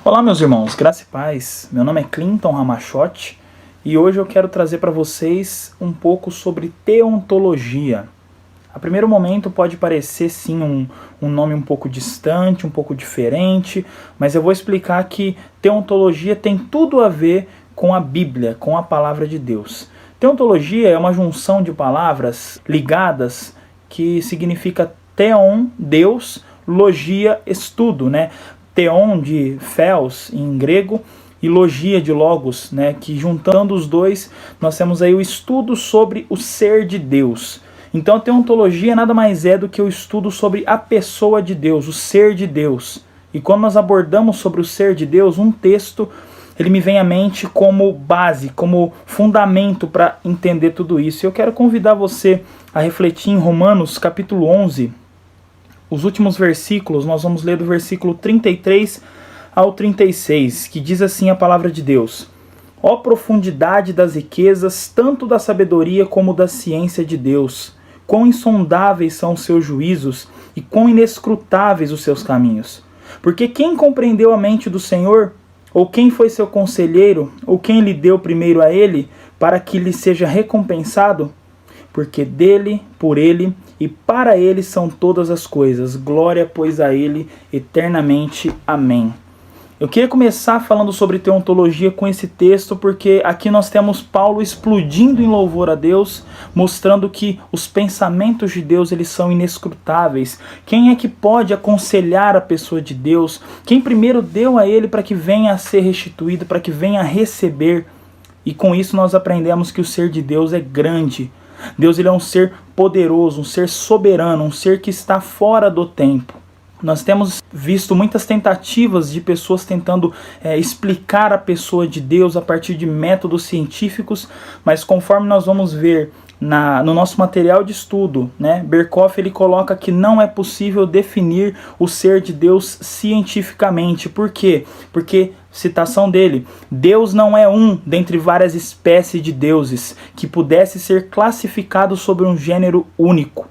Olá, meus irmãos, graça e paz. Meu nome é Clinton Ramachotti e hoje eu quero trazer para vocês um pouco sobre teontologia. A primeiro momento pode parecer sim um nome um pouco distante, um pouco diferente, mas eu vou explicar que teontologia tem tudo a ver com a Bíblia, com a palavra de Deus. Teontologia é uma junção de palavras ligadas que significa theon, Deus, logia, estudo, né? Theon de theos em grego e logia de logos, né, que juntando os dois nós temos aí o estudo sobre o ser de Deus. Então a teontologia nada mais é do que o estudo sobre a pessoa de Deus, o ser de Deus. E quando nós abordamos sobre o ser de Deus, um texto ele me vem à mente como base, como fundamento para entender tudo isso. E eu quero convidar você a refletir em Romanos capítulo 11. Os últimos versículos, nós vamos ler do versículo 33 ao 36, que diz assim a palavra de Deus: Ó profundidade das riquezas, tanto da sabedoria como da ciência de Deus! Quão insondáveis são os seus juízos e quão inescrutáveis os seus caminhos! Porque quem compreendeu a mente do Senhor? Ou quem foi seu conselheiro? Ou quem lhe deu primeiro a ele, para que lhe seja recompensado? Porque dele, por ele e para ele são todas as coisas. Glória, pois, a ele eternamente. Amém. Eu queria começar falando sobre teontologia com esse texto, porque aqui nós temos Paulo explodindo em louvor a Deus, mostrando que os pensamentos de Deus eles são inescrutáveis. Quem é que pode aconselhar a pessoa de Deus? Quem primeiro deu a ele para que venha a ser restituído, para que venha a receber? E com isso nós aprendemos que o ser de Deus é grande. Deus ele é um ser poderoso, um ser soberano, um ser que está fora do tempo. Nós temos visto muitas tentativas de pessoas tentando explicar a pessoa de Deus a partir de métodos científicos, mas conforme nós vamos ver no nosso material de estudo, né, Berkhof ele coloca que não é possível definir o ser de Deus cientificamente. Por quê? Porque, citação dele, Deus não é um dentre várias espécies de deuses que pudesse ser classificado sobre um gênero único.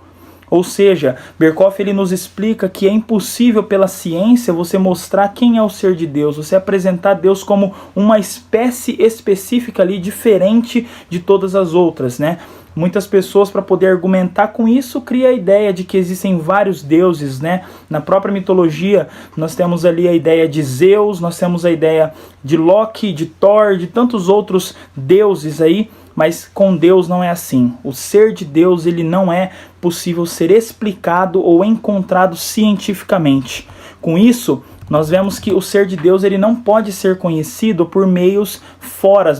Ou seja, Berkhof ele nos explica que é impossível pela ciência você mostrar quem é o ser de Deus, você apresentar Deus como uma espécie específica ali, diferente de todas as outras, né? Muitas pessoas, para poder argumentar com isso, criam a ideia de que existem vários deuses, né? Na própria mitologia, nós temos ali a ideia de Zeus, nós temos a ideia de Loki, de Thor, de tantos outros deuses aí, mas com Deus não é assim. O ser de Deus ele não é possível ser explicado ou encontrado cientificamente. Com isso, nós vemos que o ser de Deus ele não pode ser conhecido por meios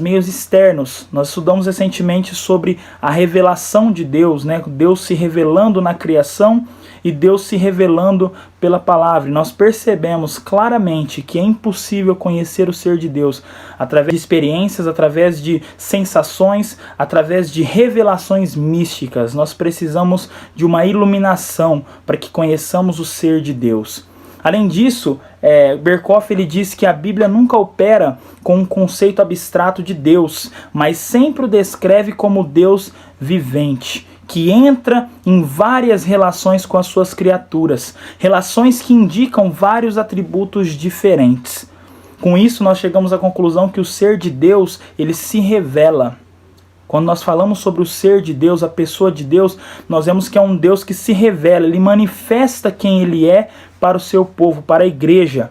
meios externos. Nós estudamos recentemente sobre a revelação de Deus, né? Deus se revelando na criação e Deus se revelando pela palavra. E nós percebemos claramente que é impossível conhecer o ser de Deus através de experiências, através de sensações, através de revelações místicas. Nós precisamos de uma iluminação para que conheçamos o ser de Deus. Além disso, Berkhof ele diz que a Bíblia nunca opera com um conceito abstrato de Deus, mas sempre o descreve como Deus vivente, que entra em várias relações com as suas criaturas, relações que indicam vários atributos diferentes. Com isso, nós chegamos à conclusão que o ser de Deus ele se revela. Quando nós falamos sobre o ser de Deus, a pessoa de Deus, nós vemos que é um Deus que se revela, ele manifesta quem ele é para o seu povo, para a igreja.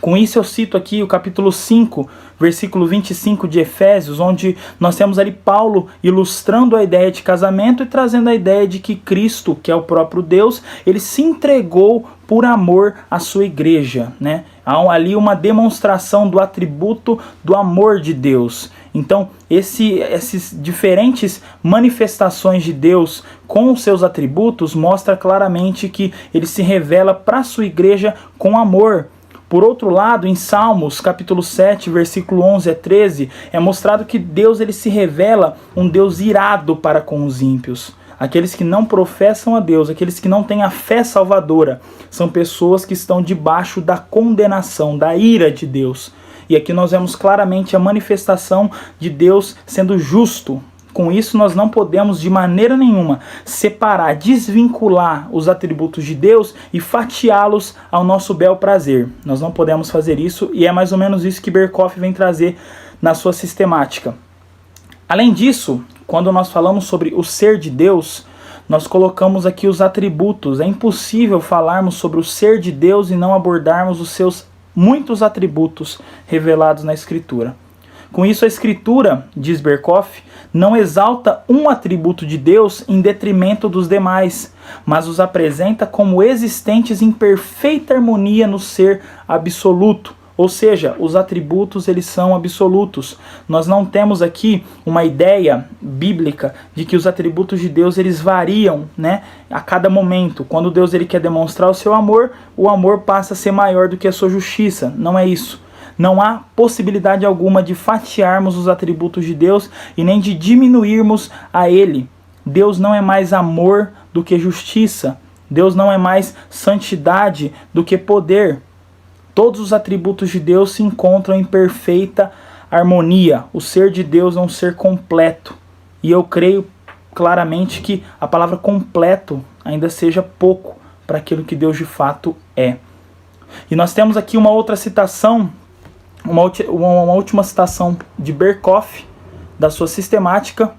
Com isso eu cito aqui o capítulo 5, versículo 25 de Efésios, onde nós temos ali Paulo ilustrando a ideia de casamento e trazendo a ideia de que Cristo, que é o próprio Deus, ele se entregou por amor à sua igreja, né? Há ali uma demonstração do atributo do amor de Deus. Então, esses diferentes manifestações de Deus com os seus atributos mostra claramente que ele se revela para a sua igreja com amor. Por outro lado, em Salmos, capítulo 7, versículo 11 a 13, é mostrado que Deus ele se revela um Deus irado para com os ímpios. Aqueles que não professam a Deus, aqueles que não têm a fé salvadora, são pessoas que estão debaixo da condenação, da ira de Deus. E aqui nós vemos claramente a manifestação de Deus sendo justo, Com isso, nós não podemos de maneira nenhuma separar, desvincular os atributos de Deus e fatiá-los ao nosso bel prazer. Nós não podemos fazer isso, e é mais ou menos isso que Berkhof vem trazer na sua sistemática. Além disso, quando nós falamos sobre o ser de Deus, nós colocamos aqui os atributos. É impossível falarmos sobre o ser de Deus e não abordarmos os seus muitos atributos revelados na Escritura. Com isso, a Escritura, diz Berkhof, não exalta um atributo de Deus em detrimento dos demais, mas os apresenta como existentes em perfeita harmonia no ser absoluto. Ou seja, os atributos eles são absolutos. Nós não temos aqui uma ideia bíblica de que os atributos de Deus eles variam, né, a cada momento. Quando Deus ele quer demonstrar o seu amor, o amor passa a ser maior do que a sua justiça. Não é isso. Não há possibilidade alguma de fatiarmos os atributos de Deus e nem de diminuirmos a Ele. Deus não é mais amor do que justiça. Deus não é mais santidade do que poder. Todos os atributos de Deus se encontram em perfeita harmonia. O ser de Deus é um ser completo. E eu creio claramente que a palavra completo ainda seja pouco para aquilo que Deus de fato é. E nós temos aqui uma outra citação, uma última citação de Berkhof, da sua sistemática,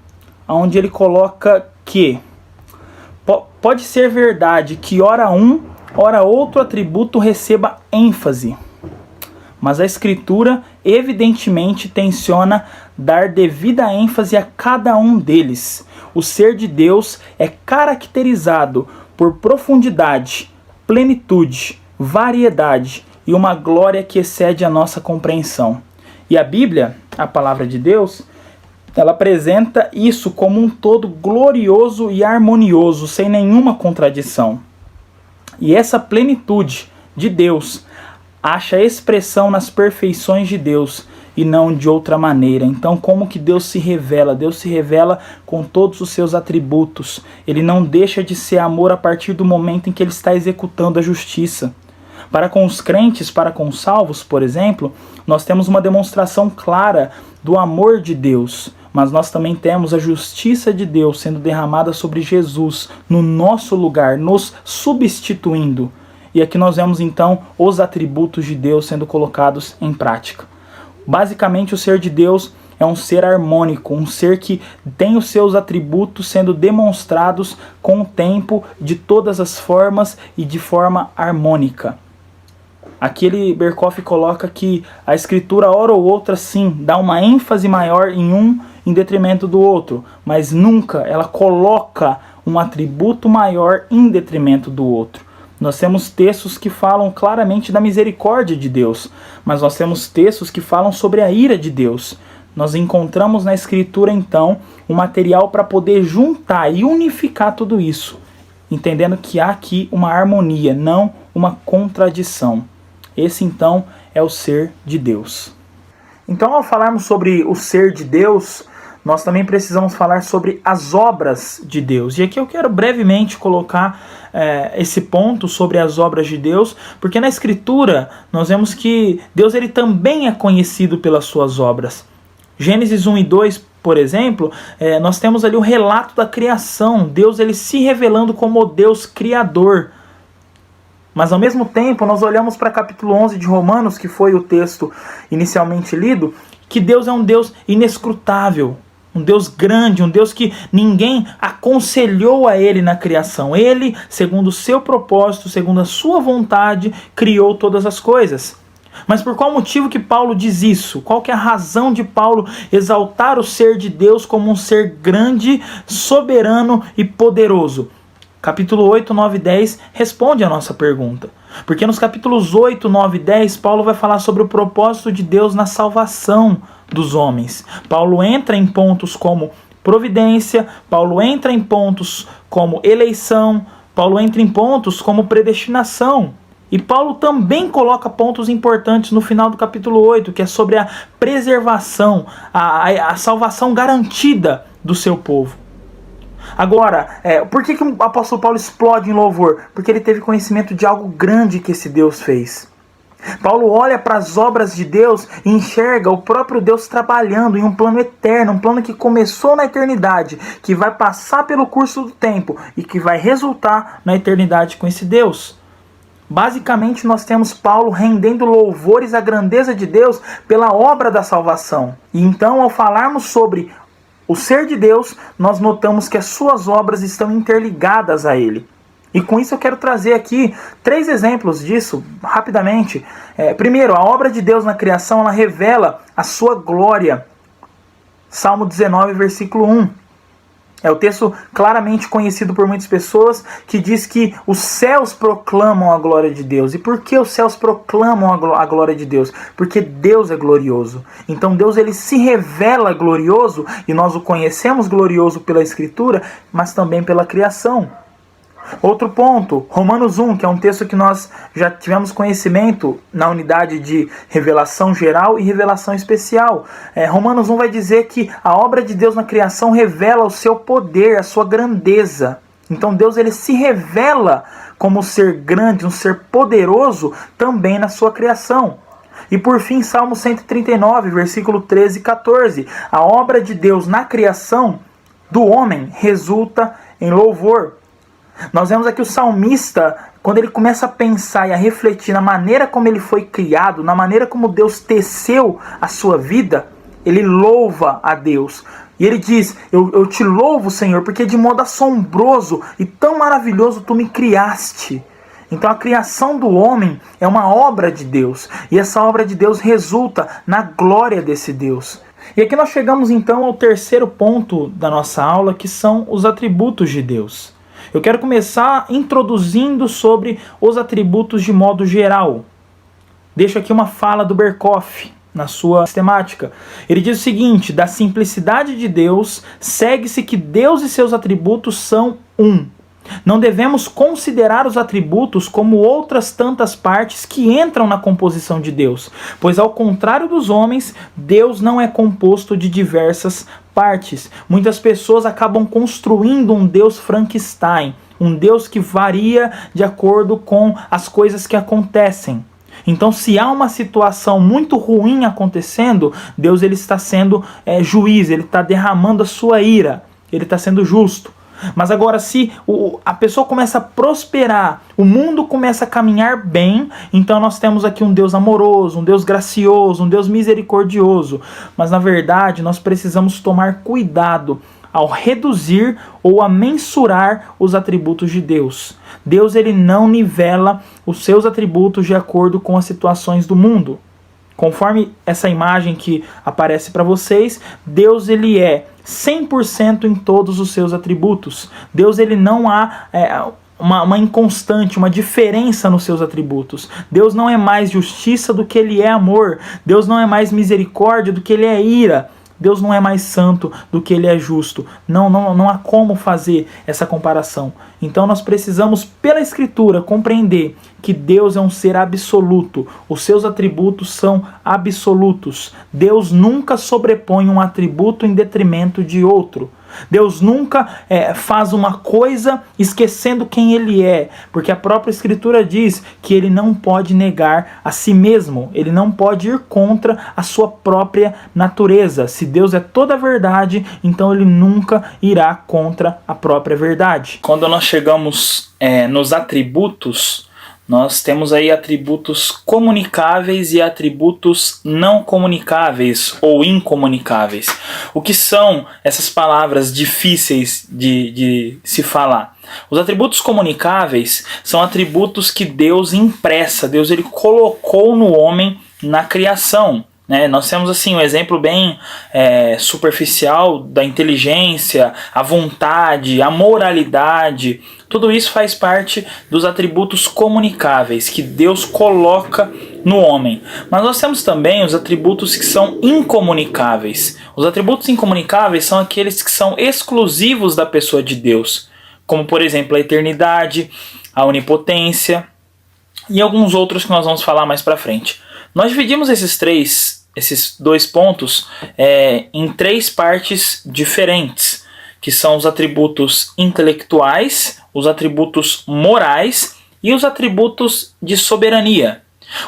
onde ele coloca que pode ser verdade que ora um, ora outro atributo receba ênfase, mas a Escritura evidentemente tenciona dar devida ênfase a cada um deles. O ser de Deus é caracterizado por profundidade, plenitude, variedade e uma glória que excede a nossa compreensão. E a Bíblia, a palavra de Deus, ela apresenta isso como um todo glorioso e harmonioso, sem nenhuma contradição. E essa plenitude de Deus acha expressão nas perfeições de Deus e não de outra maneira. Então, como que Deus se revela? Deus se revela com todos os seus atributos. Ele não deixa de ser amor a partir do momento em que ele está executando a justiça. Para com os crentes, para com os salvos, por exemplo, nós temos uma demonstração clara do amor de Deus, mas nós também temos a justiça de Deus sendo derramada sobre Jesus, no nosso lugar, nos substituindo. E aqui nós vemos então os atributos de Deus sendo colocados em prática. Basicamente, o ser de Deus é um ser harmônico, um ser que tem os seus atributos sendo demonstrados com o tempo, de todas as formas e de forma harmônica. Aqui Berkhof coloca que a Escritura, hora ou outra, sim, dá uma ênfase maior em um em detrimento do outro, mas nunca ela coloca um atributo maior em detrimento do outro. Nós temos textos que falam claramente da misericórdia de Deus, mas nós temos textos que falam sobre a ira de Deus. Nós encontramos na Escritura, então, um material para poder juntar e unificar tudo isso, entendendo que há aqui uma harmonia, não uma contradição. Esse, então, é o ser de Deus. Então, ao falarmos sobre o ser de Deus, nós também precisamos falar sobre as obras de Deus. E aqui eu quero brevemente colocar esse ponto sobre as obras de Deus, porque na Escritura nós vemos que Deus ele também é conhecido pelas suas obras. Gênesis 1 e 2, por exemplo, nós temos ali o relato da criação, Deus ele se revelando como o Deus criador. Mas ao mesmo tempo nós olhamos para capítulo 11 de Romanos, que foi o texto inicialmente lido, que Deus é um Deus inescrutável, um Deus grande, um Deus que ninguém aconselhou a Ele na criação. Ele, segundo o seu propósito, segundo a sua vontade, criou todas as coisas. Mas por qual motivo que Paulo diz isso? Qual que é a razão de Paulo exaltar o ser de Deus como um ser grande, soberano e poderoso? Capítulo 8, 9 e 10 responde a nossa pergunta. Porque nos capítulos 8, 9 e 10, Paulo vai falar sobre o propósito de Deus na salvação dos homens. Paulo entra em pontos como providência, Paulo entra em pontos como eleição, Paulo entra em pontos como predestinação. E Paulo também coloca pontos importantes no final do capítulo 8, que é sobre a preservação, a salvação garantida do seu povo. Agora, por que o apóstolo Paulo explode em louvor? Porque ele teve conhecimento de algo grande que esse Deus fez. Paulo olha para as obras de Deus e enxerga o próprio Deus trabalhando em um plano eterno, um plano que começou na eternidade, que vai passar pelo curso do tempo e que vai resultar na eternidade com esse Deus. Basicamente, nós temos Paulo rendendo louvores à grandeza de Deus pela obra da salvação. E então, ao falarmos sobre o ser de Deus, nós notamos que as suas obras estão interligadas a ele. E com isso eu quero trazer aqui 3 exemplos disso, rapidamente. Primeiro, a obra de Deus na criação, ela revela a sua glória. Salmo 19, versículo 1. É o texto claramente conhecido por muitas pessoas, que diz que os céus proclamam a glória de Deus. E por que os céus proclamam a glória de Deus? Porque Deus é glorioso. Então Deus, ele se revela glorioso, e nós o conhecemos glorioso pela Escritura, mas também pela criação. Outro ponto, Romanos 1, que é um texto que nós já tivemos conhecimento na unidade de revelação geral e revelação especial. Romanos 1 vai dizer que a obra de Deus na criação revela o seu poder, a sua grandeza. Então Deus, ele se revela como um ser grande, um ser poderoso também na sua criação. E por fim, Salmo 139, versículo 13 e 14. A obra de Deus na criação do homem resulta em louvor. Nós vemos aqui o salmista, quando ele começa a pensar e a refletir na maneira como ele foi criado, na maneira como Deus teceu a sua vida, ele louva a Deus. E ele diz, eu te louvo, Senhor, porque de modo assombroso e tão maravilhoso tu me criaste. Então a criação do homem é uma obra de Deus, e essa obra de Deus resulta na glória desse Deus. E aqui nós chegamos então ao terceiro ponto da nossa aula, que são os atributos de Deus. Eu quero começar introduzindo sobre os atributos de modo geral. Deixo aqui uma fala do Berkhoff na sua sistemática. Ele diz o seguinte: da simplicidade de Deus, segue-se que Deus e seus atributos são um. Não devemos considerar os atributos como outras tantas partes que entram na composição de Deus, pois ao contrário dos homens, Deus não é composto de diversas partes. Muitas pessoas acabam construindo um Deus Frankenstein, um Deus que varia de acordo com as coisas que acontecem. Então, se há uma situação muito ruim acontecendo, Deus, ele está sendo juiz, ele está derramando a sua ira, ele está sendo justo. Mas agora, se a pessoa começa a prosperar, o mundo começa a caminhar bem, então nós temos aqui um Deus amoroso, um Deus gracioso, um Deus misericordioso. Mas na verdade nós precisamos tomar cuidado ao reduzir ou a mensurar os atributos de Deus. Deus, ele não nivela os seus atributos de acordo com as situações do mundo. Conforme essa imagem que aparece para vocês, Deus, ele é 100% em todos os seus atributos. Deus, ele não há uma inconstante, uma diferença nos seus atributos. Deus não é mais justiça do que ele é amor. Deus não é mais misericórdia do que ele é ira. Deus não é mais santo do que ele é justo. Não há como fazer essa comparação. Então nós precisamos, pela Escritura, compreender que Deus é um ser absoluto. Os seus atributos são absolutos. Deus nunca sobrepõe um atributo em detrimento de outro. Deus nunca faz uma coisa esquecendo quem ele é, porque a própria Escritura diz que ele não pode negar a si mesmo, ele não pode ir contra a sua própria natureza. Se Deus é toda a verdade, então ele nunca irá contra a própria verdade. Quando nós chegamos nos atributos, nós temos aí atributos comunicáveis e atributos não comunicáveis ou incomunicáveis. O que são essas palavras difíceis de se falar? Os atributos comunicáveis são atributos que Deus impressa, Deus, ele colocou no homem na criação. Nós temos assim um exemplo bem superficial da inteligência, a vontade, a moralidade. Tudo isso faz parte dos atributos comunicáveis que Deus coloca no homem. Mas nós temos também os atributos que são incomunicáveis. Os atributos incomunicáveis são aqueles que são exclusivos da pessoa de Deus, como por exemplo a eternidade, a onipotência e alguns outros que nós vamos falar mais para frente. Nós dividimos esses dois pontos em 3 partes diferentes, que são os atributos intelectuais, os atributos morais e os atributos de soberania.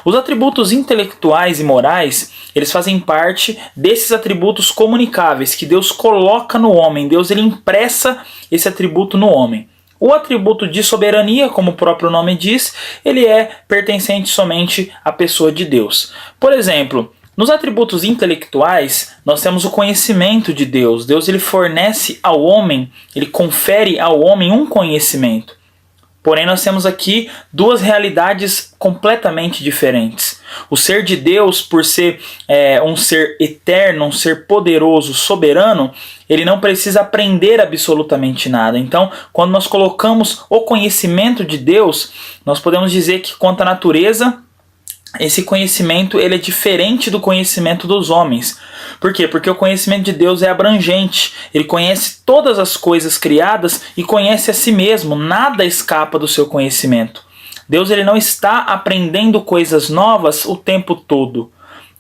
Os atributos intelectuais e morais, eles fazem parte desses atributos comunicáveis que Deus coloca no homem. Deus ele impressa esse atributo no homem. O atributo de soberania, como o próprio nome diz, ele é pertencente somente à pessoa de Deus. Por exemplo, nos atributos intelectuais, nós temos o conhecimento de Deus. Deus ele fornece ao homem, ele confere ao homem um conhecimento. Porém, nós temos aqui duas realidades completamente diferentes. O ser de Deus, por ser um ser eterno, um ser poderoso, soberano, ele não precisa aprender absolutamente nada. Então, quando nós colocamos o conhecimento de Deus, nós podemos dizer que quanto à natureza, esse conhecimento ele é diferente do conhecimento dos homens. Por quê? Porque o conhecimento de Deus é abrangente. Ele conhece todas as coisas criadas e conhece a si mesmo. Nada escapa do seu conhecimento. Deus ele não está aprendendo coisas novas o tempo todo.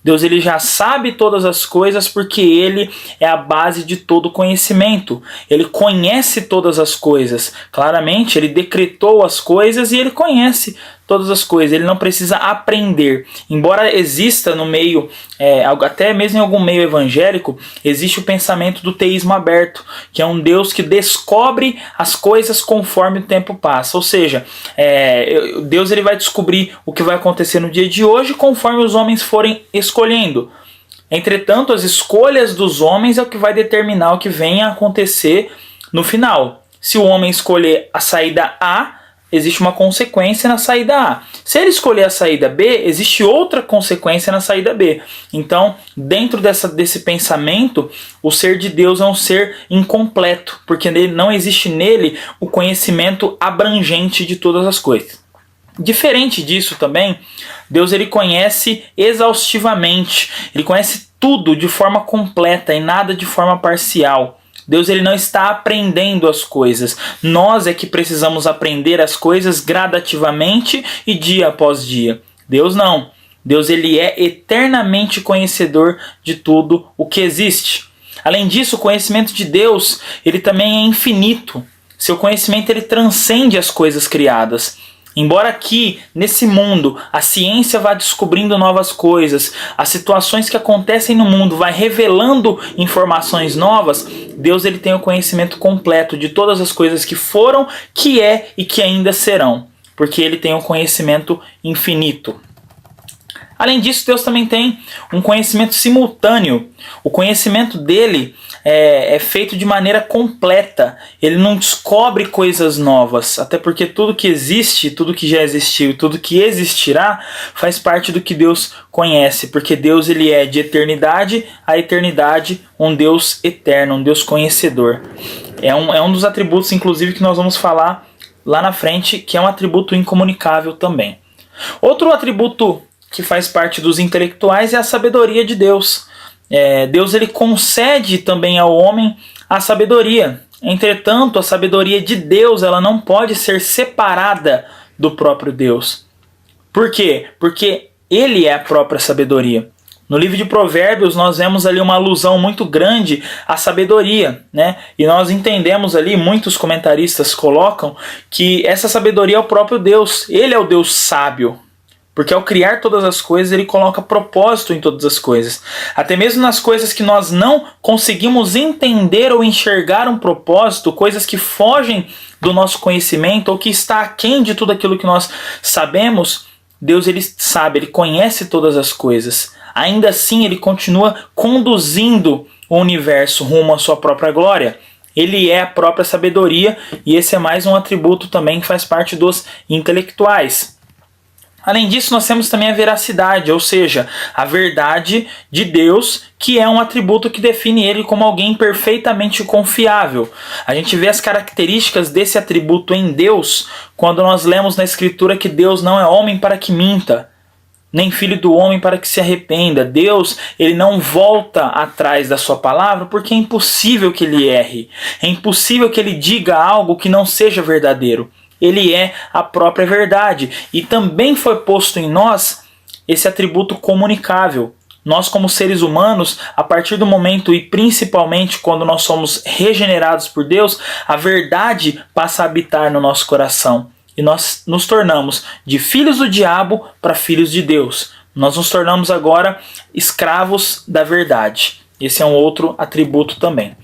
Deus ele já sabe todas as coisas porque ele é a base de todo conhecimento. Ele conhece todas as coisas. Claramente, ele decretou as coisas e ele conhece todas as coisas. Ele não precisa aprender. Embora exista no meio, até mesmo em algum meio evangélico, existe o pensamento do teísmo aberto, que é um Deus que descobre as coisas conforme o tempo passa. Ou seja, Deus ele vai descobrir o que vai acontecer no dia de hoje conforme os homens forem escolhendo. Entretanto, as escolhas dos homens é o que vai determinar o que venha a acontecer no final. Se o homem escolher a saída A, existe uma consequência na saída A. Se ele escolher a saída B, existe outra consequência na saída B. Então, dentro desse pensamento, o ser de Deus é um ser incompleto, porque não existe nele o conhecimento abrangente de todas as coisas. Diferente disso também, Deus ele conhece exaustivamente, ele conhece tudo de forma completa e nada de forma parcial. Deus ele não está aprendendo as coisas. Nós é que precisamos aprender as coisas gradativamente e dia após dia. Deus não. Deus ele é eternamente conhecedor de tudo o que existe. Além disso, o conhecimento de Deus ele também é infinito. Seu conhecimento ele transcende as coisas criadas. Embora aqui, nesse mundo, a ciência vá descobrindo novas coisas, as situações que acontecem no mundo vai revelando informações novas, Deus ele tem o conhecimento completo de todas as coisas que foram, que é e que ainda serão, porque ele tem um conhecimento infinito. Além disso, Deus também tem um conhecimento simultâneo. O conhecimento dele é feito de maneira completa. Ele não descobre coisas novas, até porque tudo que existe, tudo que já existiu, tudo que existirá faz parte do que Deus conhece, porque Deus ele é de eternidade a eternidade, um Deus eterno, um Deus conhecedor. É um dos atributos, inclusive, que nós vamos falar lá na frente, que é um atributo incomunicável também. Outro atributo que faz parte dos intelectuais é a sabedoria de Deus. Deus ele concede também ao homem a sabedoria. Entretanto, a sabedoria de Deus ela não pode ser separada do próprio Deus. Por quê? Porque ele é a própria sabedoria. No livro de Provérbios nós vemos ali uma alusão muito grande à sabedoria, né? E nós entendemos ali, muitos comentaristas colocam, que essa sabedoria é o próprio Deus. Ele é o Deus sábio. Porque ao criar todas as coisas, ele coloca propósito em todas as coisas. Até mesmo nas coisas que nós não conseguimos entender ou enxergar um propósito, coisas que fogem do nosso conhecimento ou que está aquém de tudo aquilo que nós sabemos, Deus ele sabe, ele conhece todas as coisas. Ainda assim, ele continua conduzindo o universo rumo à sua própria glória. Ele é a própria sabedoria e esse é mais um atributo também que faz parte dos intelectuais. Além disso, nós temos também a veracidade, ou seja, a verdade de Deus, que é um atributo que define ele como alguém perfeitamente confiável. A gente vê as características desse atributo em Deus quando nós lemos na Escritura que Deus não é homem para que minta, nem filho do homem para que se arrependa. Deus, ele não volta atrás da sua palavra porque é impossível que ele erre. É impossível que ele diga algo que não seja verdadeiro. Ele é a própria verdade. E também foi posto em nós esse atributo comunicável. Nós como seres humanos, a partir do momento e principalmente quando nós somos regenerados por Deus, a verdade passa a habitar no nosso coração. e nós nos tornamos de filhos do diabo para filhos de Deus. Nós nos tornamos agora escravos da verdade. Esse é um outro atributo também.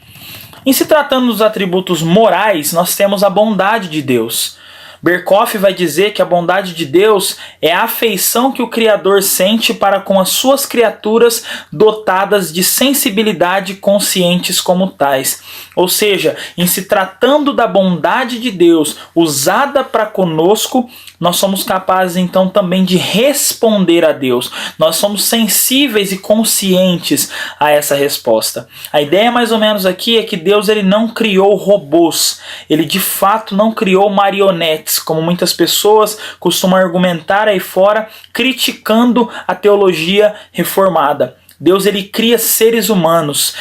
Em se tratando dos atributos morais, nós temos a bondade de Deus. Berkhof vai dizer que a bondade de Deus é a afeição que o Criador sente para com as suas criaturas dotadas de sensibilidade conscientes como tais. Ou seja, em se tratando da bondade de Deus usada para conosco, nós somos capazes então também de responder a Deus. Nós somos sensíveis e conscientes a essa resposta. A ideia mais ou menos aqui é que Deus ele não criou robôs. Ele de fato não criou marionetes, como muitas pessoas costumam argumentar aí fora, criticando a teologia reformada. Deus ele cria seres humanos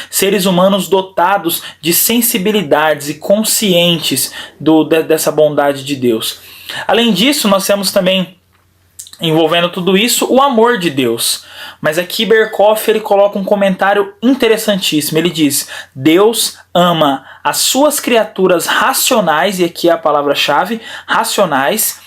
dotados de sensibilidades e conscientes dessa bondade de Deus. Além disso, nós temos também, envolvendo tudo isso, o amor de Deus. Mas aqui Berkhof ele coloca um comentário interessantíssimo. Ele diz: Deus ama as suas criaturas racionais, e aqui é a palavra-chave, racionais,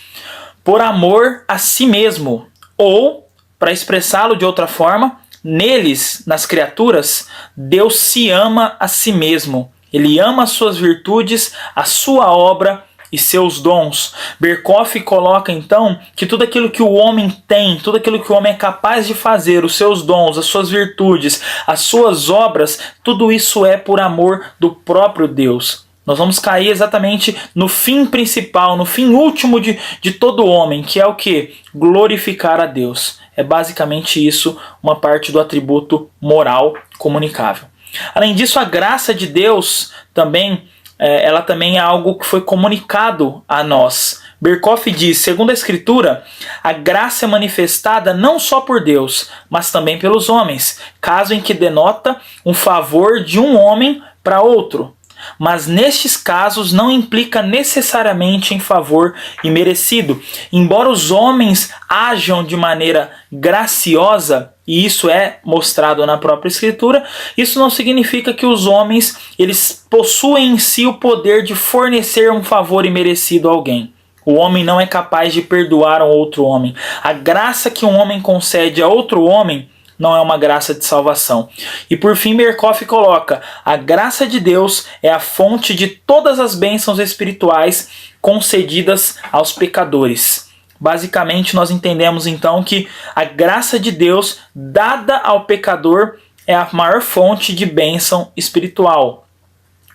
por amor a si mesmo. Ou, para expressá-lo de outra forma, neles, nas criaturas, Deus se ama a si mesmo. Ele ama as suas virtudes, a sua obra e seus dons. Berkhof coloca então que tudo aquilo que o homem tem, tudo aquilo que o homem é capaz de fazer, os seus dons, as suas virtudes, as suas obras, tudo isso é por amor do próprio Deus. Nós vamos cair exatamente no fim principal, no fim último de todo homem, que é o que? Glorificar a Deus. É basicamente isso, uma parte do atributo moral comunicável. Além disso, a graça de Deus também, ela também é algo que foi comunicado a nós. Berkhof diz, segundo a Escritura, a graça é manifestada não só por Deus, mas também pelos homens, caso em que denota um favor de um homem para outro. Mas nestes casos não implica necessariamente em favor imerecido. Embora os homens ajam de maneira graciosa, e isso é mostrado na própria Escritura, isso não significa que os homens eles possuem em si o poder de fornecer um favor imerecido a alguém. O homem não é capaz de perdoar um outro homem. A graça que um homem concede a outro homem não é uma graça de salvação. E por fim, Berkhof coloca: a graça de Deus é a fonte de todas as bênçãos espirituais concedidas aos pecadores. Basicamente, nós entendemos então que a graça de Deus dada ao pecador é a maior fonte de bênção espiritual.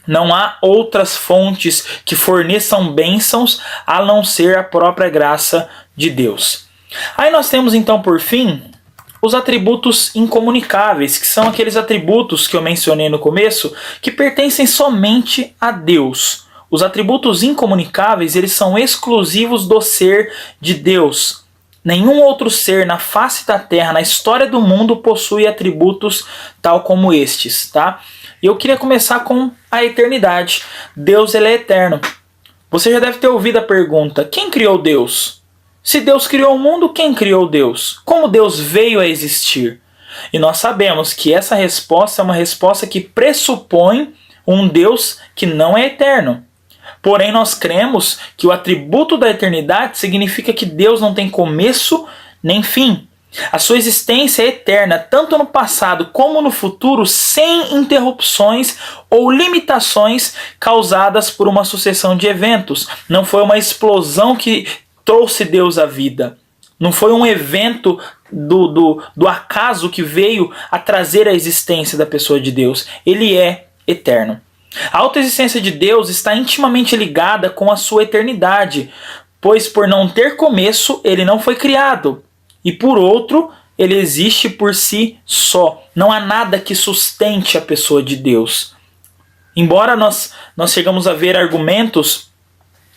Não há outras fontes que forneçam bênçãos a não ser a própria graça de Deus. Aí nós temos então, por fim, os atributos incomunicáveis, que são aqueles atributos que eu mencionei no começo, que pertencem somente a Deus. Os atributos incomunicáveis, eles são exclusivos do ser de Deus. Nenhum outro ser na face da terra, na história do mundo, possui atributos tal como estes, tá? E eu queria começar com a eternidade. Deus, ele é eterno. Você já deve ter ouvido a pergunta: quem criou Deus? Se Deus criou o mundo, quem criou Deus? Como Deus veio a existir? E nós sabemos que essa resposta é uma resposta que pressupõe um Deus que não é eterno. Porém, nós cremos que o atributo da eternidade significa que Deus não tem começo nem fim. A sua existência é eterna, tanto no passado como no futuro, sem interrupções ou limitações causadas por uma sucessão de eventos. Não foi uma explosão que trouxe Deus à vida. Não foi um evento do acaso que veio a trazer a existência da pessoa de Deus. Ele é eterno. A autoexistência de Deus está intimamente ligada com a sua eternidade, pois por não ter começo, ele não foi criado. E por outro, ele existe por si só. Não há nada que sustente a pessoa de Deus. Embora nós chegamos a ver argumentos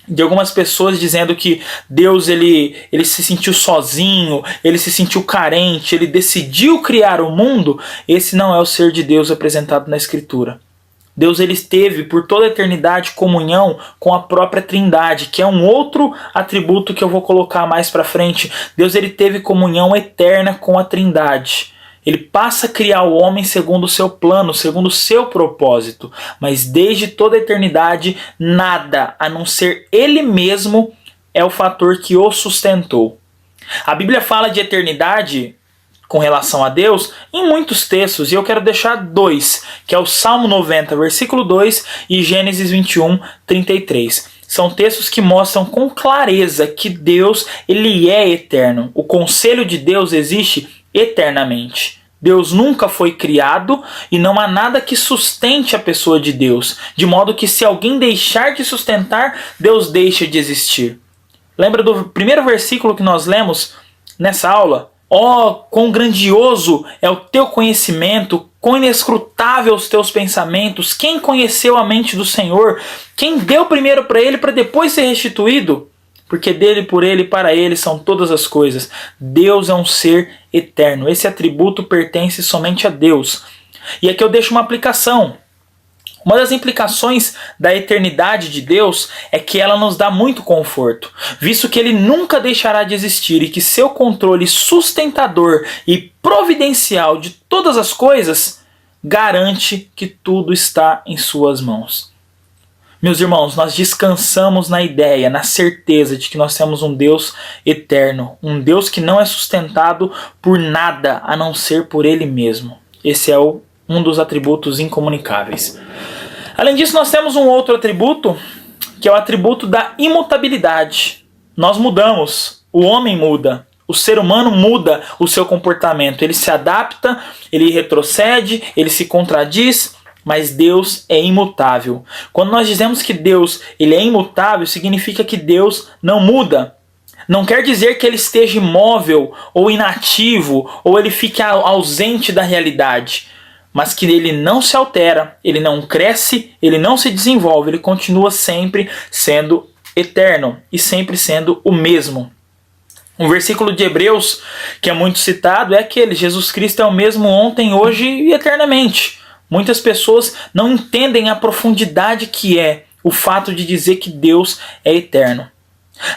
de algumas pessoas dizendo que Deus ele se sentiu sozinho, ele se sentiu carente, ele decidiu criar o mundo, esse não é o ser de Deus apresentado na Escritura. Deus ele teve por toda a eternidade comunhão com a própria Trindade, que é um outro atributo que eu vou colocar mais para frente. Deus ele teve comunhão eterna com a Trindade. Ele passa a criar o homem segundo o seu plano, segundo o seu propósito. Mas desde toda a eternidade, nada a não ser Ele mesmo é o fator que o sustentou. A Bíblia fala de eternidade com relação a Deus em muitos textos, e eu quero deixar dois, que é o Salmo 90, versículo 2 e Gênesis 21, 33. São textos que mostram com clareza que Deus, ele é eterno. O conselho de Deus existe eternamente. Deus nunca foi criado e não há nada que sustente a pessoa de Deus, de modo que se alguém deixar de sustentar, Deus deixa de existir. Lembra do primeiro versículo que nós lemos nessa aula? Quão grandioso é o teu conhecimento, quão inescrutável os teus pensamentos, quem conheceu a mente do Senhor, quem deu primeiro para ele para depois ser restituído? Porque dele, por ele e para ele são todas as coisas. Deus é um ser eterno. Esse atributo pertence somente a Deus. E aqui eu deixo uma aplicação. Uma das implicações da eternidade de Deus é que ela nos dá muito conforto, visto que ele nunca deixará de existir e que seu controle sustentador e providencial de todas as coisas garante que tudo está em suas mãos. Meus irmãos, nós descansamos na ideia, na certeza de que nós temos um Deus eterno, um Deus que não é sustentado por nada a não ser por Ele mesmo. Esse é um dos atributos incomunicáveis. Além disso, nós temos um outro atributo, que é o atributo da imutabilidade. Nós mudamos, o homem muda, o ser humano muda o seu comportamento, ele se adapta, ele retrocede, ele se contradiz, mas Deus é imutável. Quando nós dizemos que Deus ele é imutável, significa que Deus não muda. Não quer dizer que ele esteja imóvel ou inativo, ou ele fique ausente da realidade, mas que ele não se altera, ele não cresce, ele não se desenvolve, ele continua sempre sendo eterno e sempre sendo o mesmo. Um versículo de Hebreus que é muito citado é aquele: Jesus Cristo é o mesmo ontem, hoje e eternamente. Muitas pessoas não entendem a profundidade que é o fato de dizer que Deus é eterno.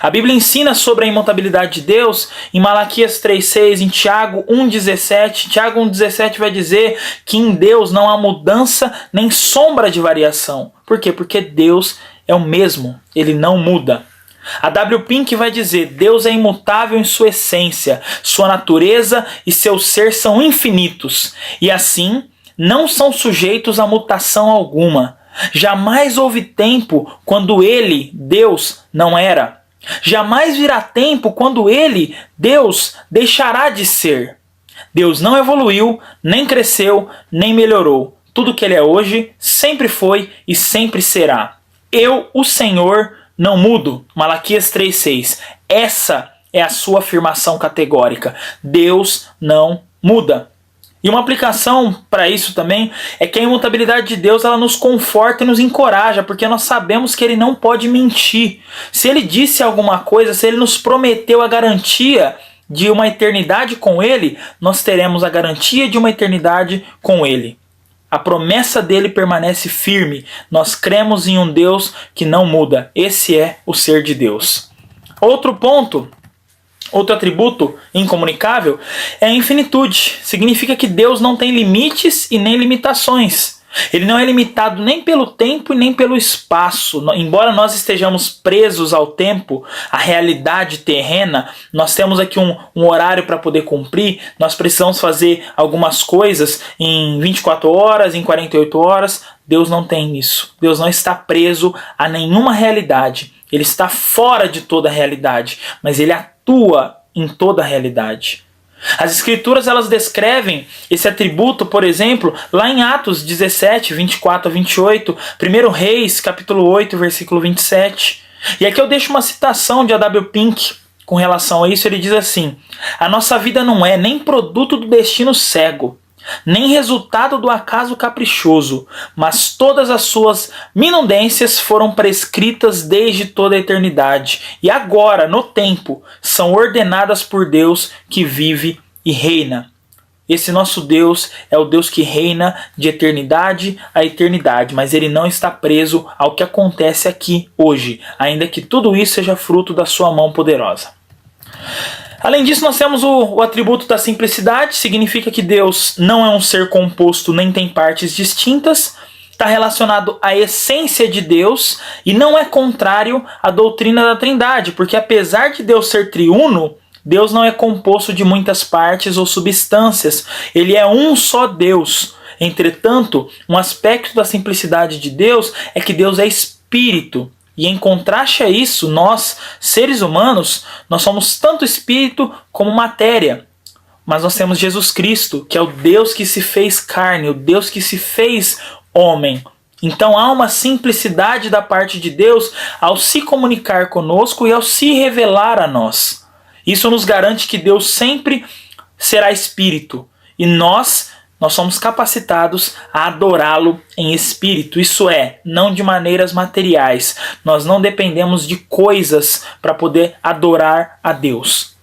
A Bíblia ensina sobre a imutabilidade de Deus em Malaquias 3,6, em Tiago 1,17. Tiago 1,17 vai dizer que em Deus não há mudança nem sombra de variação. Por quê? Porque Deus é o mesmo, ele não muda. A W. Pink vai dizer: Deus é imutável em sua essência, sua natureza e seu ser são infinitos, e assim não são sujeitos a mutação alguma. Jamais houve tempo quando ele, Deus, não era. Jamais virá tempo quando ele, Deus, deixará de ser. Deus não evoluiu, nem cresceu, nem melhorou. Tudo que ele é hoje, sempre foi e sempre será. Eu, o Senhor, não mudo. Malaquias 3,6. Essa é a sua afirmação categórica. Deus não muda. E uma aplicação para isso também é que a imutabilidade de Deus ela nos conforta e nos encoraja, porque nós sabemos que ele não pode mentir. Se ele disse alguma coisa, se ele nos prometeu a garantia de uma eternidade com ele, nós teremos a garantia de uma eternidade com ele. A promessa dele permanece firme. Nós cremos em um Deus que não muda. Esse é o ser de Deus. Outro ponto, outro atributo incomunicável é a infinitude. Significa que Deus não tem limites e nem limitações. Ele não é limitado nem pelo tempo e nem pelo espaço. Embora nós estejamos presos ao tempo, à realidade terrena, nós temos aqui um horário para poder cumprir. Nós precisamos fazer algumas coisas em 24 horas, em 48 horas. Deus não tem isso. Deus não está preso a nenhuma realidade. Ele está fora de toda a realidade, mas ele atua em toda a realidade. As escrituras elas descrevem esse atributo, por exemplo, lá em Atos 17, 24 a 28, 1 Reis, capítulo 8, versículo 27. E aqui eu deixo uma citação de A.W. Pink com relação a isso. Ele diz assim: a nossa vida não é nem produto do destino cego, nem resultado do acaso caprichoso, mas todas as suas minudências foram prescritas desde toda a eternidade, e agora, no tempo, são ordenadas por Deus que vive e reina. Esse nosso Deus é o Deus que reina de eternidade a eternidade, mas ele não está preso ao que acontece aqui hoje, ainda que tudo isso seja fruto da sua mão poderosa. Além disso, nós temos o atributo da simplicidade. Significa que Deus não é um ser composto nem tem partes distintas. está relacionado à essência de Deus e não é contrário à doutrina da Trindade, porque apesar de Deus ser triuno, Deus não é composto de muitas partes ou substâncias, ele é um só Deus. Entretanto, um aspecto da simplicidade de Deus é que Deus é espírito. E em contraste a isso, nós, seres humanos, nós somos tanto espírito como matéria. Mas nós temos Jesus Cristo, que é o Deus que se fez carne, o Deus que se fez homem. Então há uma simplicidade da parte de Deus ao se comunicar conosco e ao se revelar a nós. Isso nos garante que Deus sempre será espírito. E nós somos capacitados a adorá-lo em espírito, isso é, não de maneiras materiais. Nós não dependemos de coisas para poder adorar a Deus.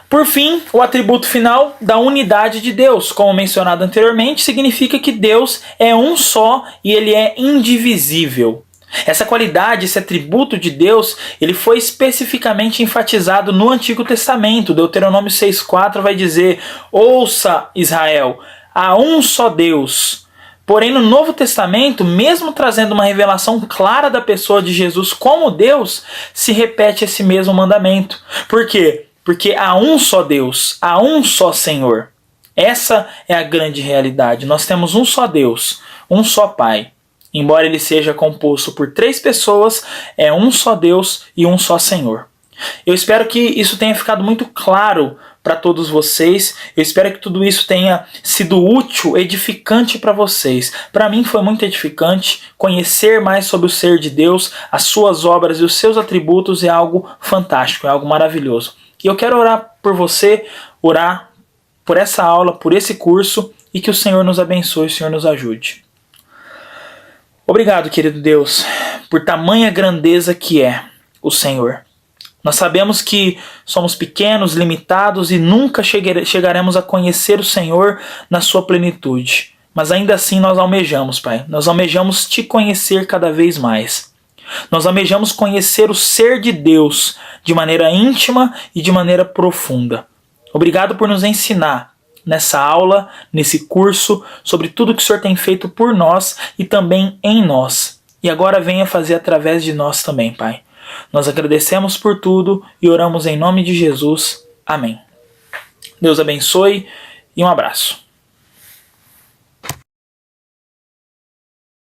Por fim, o atributo final da unidade de Deus, como mencionado anteriormente, significa que Deus é um só e ele é indivisível. Essa qualidade, esse atributo de Deus, ele foi especificamente enfatizado no Antigo Testamento. Deuteronômio 6,4 vai dizer: ouça, Israel, há um só Deus. Porém, no Novo Testamento, mesmo trazendo uma revelação clara da pessoa de Jesus como Deus, se repete esse mesmo mandamento. Por quê? Porque há um só Deus, há um só Senhor. Essa é a grande realidade. Nós temos um só Deus, um só Pai. Embora ele seja composto por 3 pessoas, é um só Deus e um só Senhor. Eu espero que isso tenha ficado muito claro para todos vocês. Eu espero que tudo isso tenha sido útil, edificante para vocês. Para mim foi muito edificante. Conhecer mais sobre o ser de Deus, as suas obras e os seus atributos é algo fantástico, é algo maravilhoso. E eu quero orar por você, orar por essa aula, por esse curso, e que o Senhor nos abençoe, o Senhor nos ajude. Obrigado, querido Deus, por tamanha grandeza que é o Senhor. Nós sabemos que somos pequenos, limitados e nunca chegaremos a conhecer o Senhor na sua plenitude. Mas ainda assim nós almejamos, Pai. Nós almejamos te conhecer cada vez mais. Nós almejamos conhecer o ser de Deus de maneira íntima e de maneira profunda. Obrigado por nos ensinar nessa aula, nesse curso, sobre tudo que o Senhor tem feito por nós e também em nós. E agora venha fazer através de nós também, Pai. Nós agradecemos por tudo e oramos em nome de Jesus. Amém. Deus abençoe e um abraço.